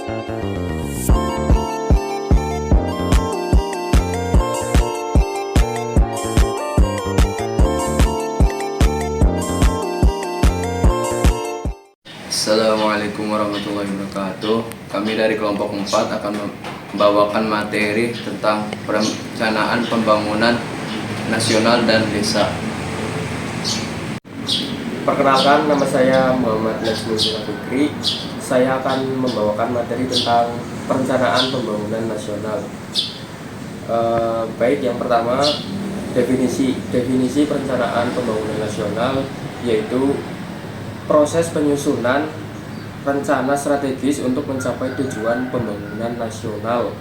Assalamualaikum warahmatullahi wabarakatuh. Kami dari kelompok 4 akan membawakan materi tentang perencanaan pembangunan nasional dan desa. Perkenalkan, nama saya Muhammad Nazmul Fikri. Saya akan membawakan materi tentang perencanaan pembangunan nasional. Baik, yang pertama, definisi perencanaan pembangunan nasional yaitu proses penyusunan rencana strategis untuk mencapai tujuan pembangunan nasional.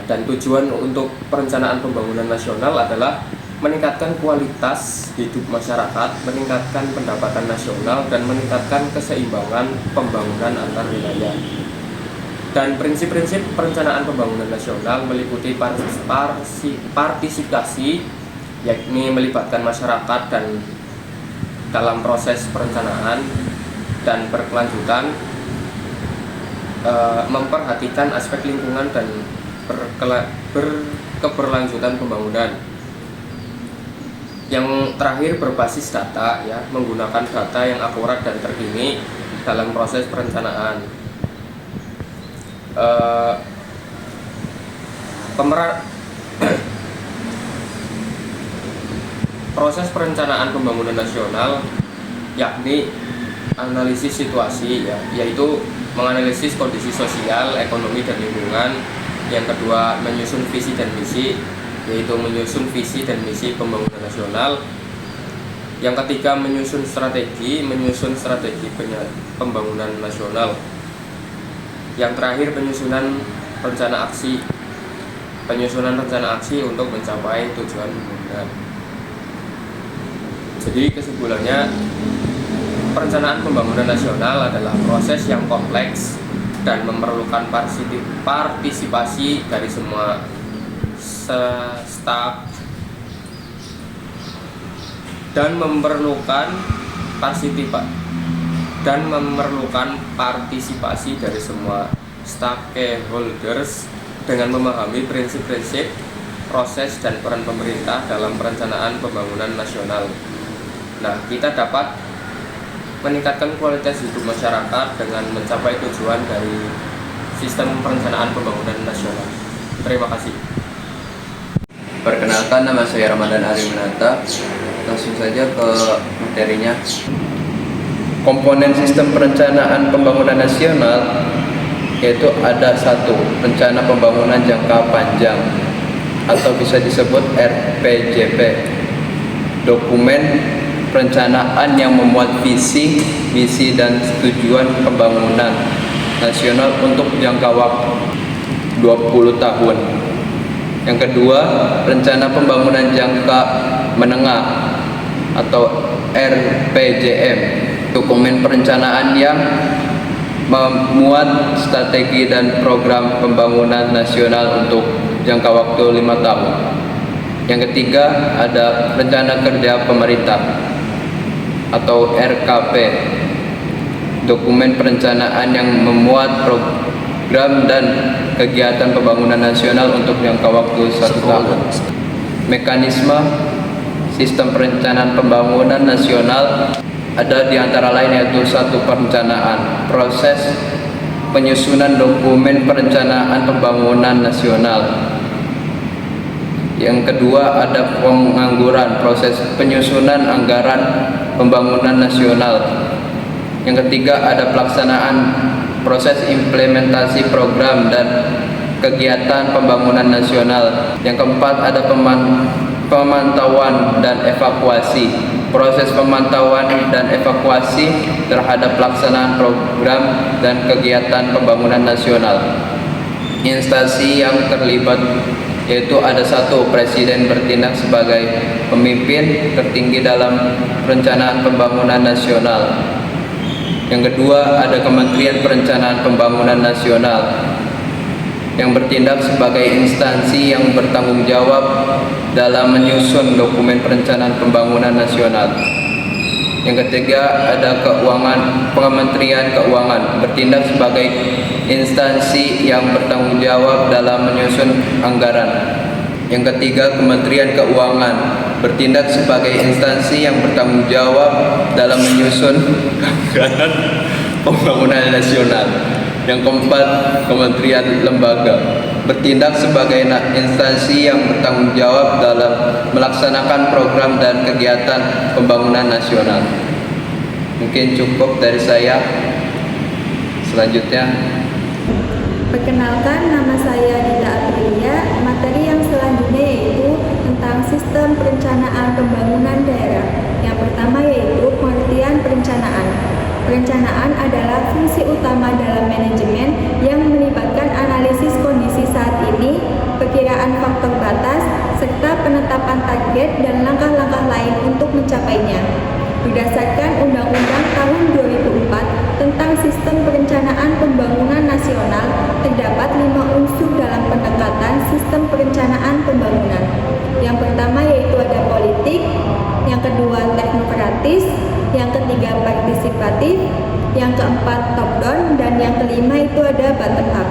Dan tujuan untuk perencanaan pembangunan nasional adalah meningkatkan kualitas hidup masyarakat, meningkatkan pendapatan nasional, dan meningkatkan keseimbangan pembangunan antar wilayah. Dan prinsip-prinsip perencanaan pembangunan nasional meliputi partisipasi, yakni melibatkan masyarakat dan dalam proses perencanaan, dan berkelanjutan, memperhatikan aspek lingkungan dan berkeberlanjutan pembangunan. Yang terakhir berbasis data, ya, menggunakan data yang akurat dan terkini dalam proses perencanaan. Proses perencanaan pembangunan nasional yakni analisis situasi, ya, yaitu menganalisis kondisi sosial, ekonomi, dan lingkungan. Yang kedua, menyusun visi dan misi, yaitu menyusun visi dan misi pembangunan nasional. Yang ketiga, menyusun strategi pembangunan nasional. Yang terakhir, penyusunan rencana aksi untuk mencapai tujuan pembangunan. Jadi kesimpulannya, perencanaan pembangunan nasional adalah proses yang kompleks dan memerlukan partisipasi dari semua staf dan memerlukan partisipasi dari semua stakeholders dengan memahami prinsip-prinsip, proses, dan peran pemerintah dalam perencanaan pembangunan nasional. Nah, kita dapat meningkatkan kualitas hidup masyarakat dengan mencapai tujuan dari sistem perencanaan pembangunan nasional. Terima kasih. Perkenalkan, nama saya Ramadan Ariminata. Langsung saja ke materinya. Komponen sistem perencanaan pembangunan nasional yaitu ada 1, rencana pembangunan jangka panjang atau bisa disebut RPJP. Dokumen perencanaan yang memuat visi, misi, dan tujuan pembangunan nasional untuk jangka waktu 20 tahun. Yang kedua, rencana pembangunan jangka menengah atau RPJM. Dokumen perencanaan yang memuat strategi dan program pembangunan nasional untuk jangka waktu 5 tahun. Yang ketiga, ada rencana kerja pemerintah atau RKP, dokumen perencanaan yang memuat program dan kegiatan pembangunan nasional untuk jangka waktu 1 tahun. Mekanisme sistem perencanaan pembangunan nasional ada di antara lain yaitu 1, perencanaan, proses penyusunan dokumen perencanaan pembangunan nasional. Yang kedua, ada pengangguran, proses penyusunan anggaran pembangunan nasional. Yang ketiga, ada pelaksanaan proses implementasi program dan kegiatan pembangunan nasional. Yang keempat, ada pemantauan dan evakuasi, proses pemantauan dan evakuasi terhadap pelaksanaan program dan kegiatan pembangunan nasional. Instansi yang terlibat yaitu ada 1, Presiden bertindak sebagai pemimpin tertinggi dalam perencanaan pembangunan nasional. Yang kedua, ada Kementerian Perencanaan Pembangunan Nasional yang bertindak sebagai instansi yang bertanggung jawab dalam menyusun dokumen perencanaan pembangunan nasional. Yang ketiga, ada Kementerian Keuangan bertindak sebagai instansi yang bertanggung jawab dalam menyusun anggaran. Yang ketiga, Kementerian Keuangan bertindak sebagai instansi yang bertanggung jawab dalam menyusun anggaran pembangunan nasional. Yang keempat, Kementerian Lembaga bertindak sebagai instansi yang bertanggung jawab dalam melaksanakan program dan kegiatan pembangunan nasional. Mungkin cukup dari saya. Selanjutnya, perkenalkan, nama saya Dinda Aprilia. Materi yang selanjutnya yaitu tentang sistem perencanaan pembangunan daerah. Yang pertama yaitu pengertian perencanaan. Perencanaan adalah fungsi utama dalam manajemen yang melibatkan analisis kondisi saat ini, perkiraan faktor batas, serta penetapan target dan langkah-langkah lain untuk mencapainya. Berdasarkan Undang-Undang Tahun 2004 tentang Sistem Perencanaan Pembangunan Nasional, terdapat 5 unsur dalam pendekatan sistem perencanaan pembangunan. Yang pertama yaitu ada politik, yang kedua teknokratis, yang ketiga partisipatif, yang keempat top down, dan yang kelima itu ada bottom up.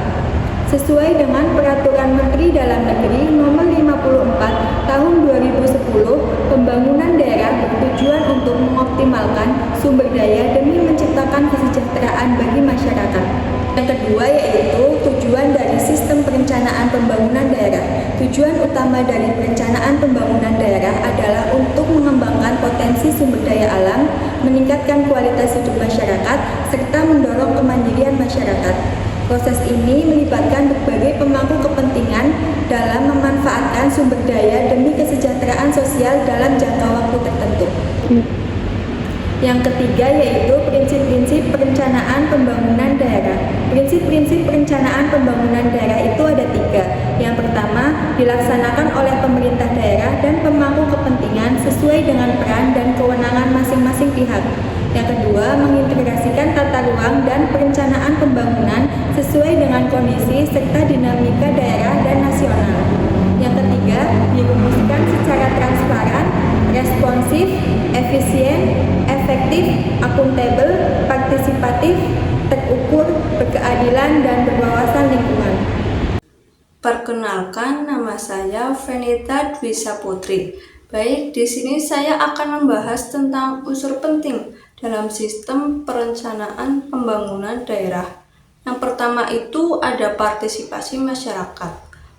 Sesuai dengan Peraturan Menteri Dalam Negeri Nomor 54 Tahun 2010, pembangunan daerah bertujuan untuk mengoptimalkan sumber daya demi menciptakan kesejahteraan bagi masyarakat. Yang kedua yaitu tujuan dari sistem perencanaan pembangunan daerah. Tujuan utama dari perencanaan pembangunan daerah adalah untuk mengembangkan potensi sumber daya alam, meningkatkan kualitas hidup masyarakat, serta mendorong kemandirian masyarakat. Proses ini melibatkan berbagai pemangku kepentingan dalam memanfaatkan sumber daya demi kesejahteraan sosial dalam jangka waktu tertentu. Yang ketiga yaitu prinsip-prinsip perencanaan pembangunan daerah. Prinsip-prinsip perencanaan pembangunan daerah itu ada 3. Yang pertama, dilaksanakan oleh pemerintah daerah dan pemangku kepentingan sesuai dengan peran dan kewenangan masing-masing pihak. Yang kedua, mengintegrasikan tata ruang dan perencanaan pembangunan sesuai dengan kondisi serta dinamika daerah dan nasional. Yang ketiga, dirumuskan secara transparan, responsif, efisien, efektif, akuntabel, partisipatif, terukur, berkeadilan, dan berwawasan lingkungan. Perkenalkan, nama saya Venita Dwi Saputri. Baik, di sini saya akan membahas tentang unsur penting dalam sistem perencanaan pembangunan daerah. Yang pertama itu ada partisipasi masyarakat.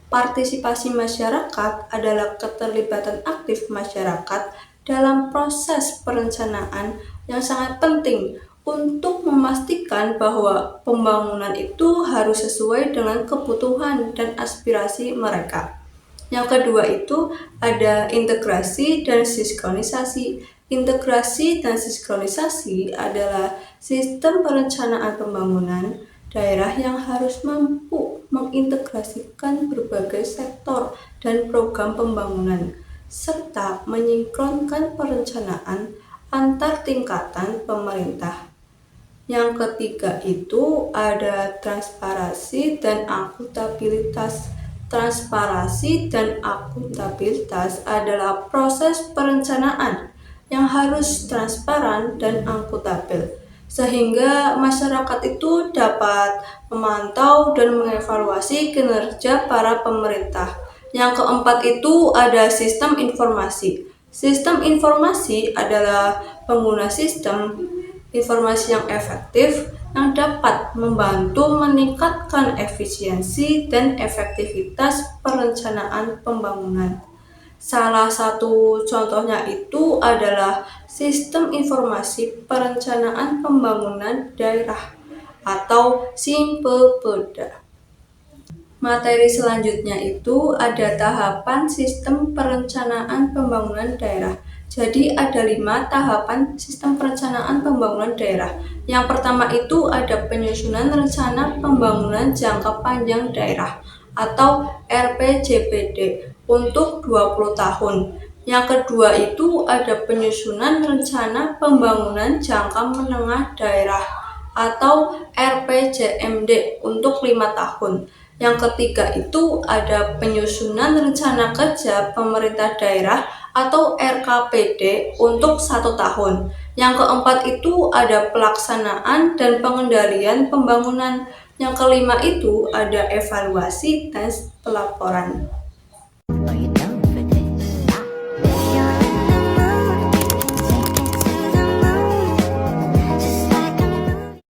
Partisipasi masyarakat adalah keterlibatan aktif masyarakat dalam proses perencanaan yang sangat penting untuk memastikan bahwa pembangunan itu harus sesuai dengan kebutuhan dan aspirasi mereka. Yang kedua itu ada integrasi dan sinkronisasi. Integrasi dan sinkronisasi adalah sistem perencanaan pembangunan daerah yang harus mampu mengintegrasikan berbagai sektor dan program pembangunan, serta menyinkronkan perencanaan antar tingkatan pemerintah. Yang ketiga itu ada transparansi dan akuntabilitas. Transparansi dan akuntabilitas adalah proses perencanaan yang harus transparan dan akuntabel, sehingga masyarakat itu dapat memantau dan mengevaluasi kinerja para pemerintah. Yang keempat itu ada sistem informasi. Sistem informasi adalah pengguna sistem informasi yang efektif yang dapat membantu meningkatkan efisiensi dan efektivitas perencanaan pembangunan. Salah satu contohnya itu adalah Sistem Informasi Perencanaan Pembangunan Daerah atau SIMPEPDA. Materi selanjutnya itu ada tahapan sistem perencanaan pembangunan daerah. Jadi ada 5 tahapan sistem perencanaan pembangunan daerah. Yang pertama itu ada penyusunan rencana pembangunan jangka panjang daerah atau RPJPD untuk 20 tahun. Yang kedua itu ada penyusunan rencana pembangunan jangka menengah daerah atau RPJMD untuk 5 tahun. Yang ketiga itu ada penyusunan rencana kerja pemerintah daerah atau RKPD untuk 1 tahun. Yang keempat itu ada pelaksanaan dan pengendalian pembangunan. Yang kelima itu ada evaluasi dan pelaporan.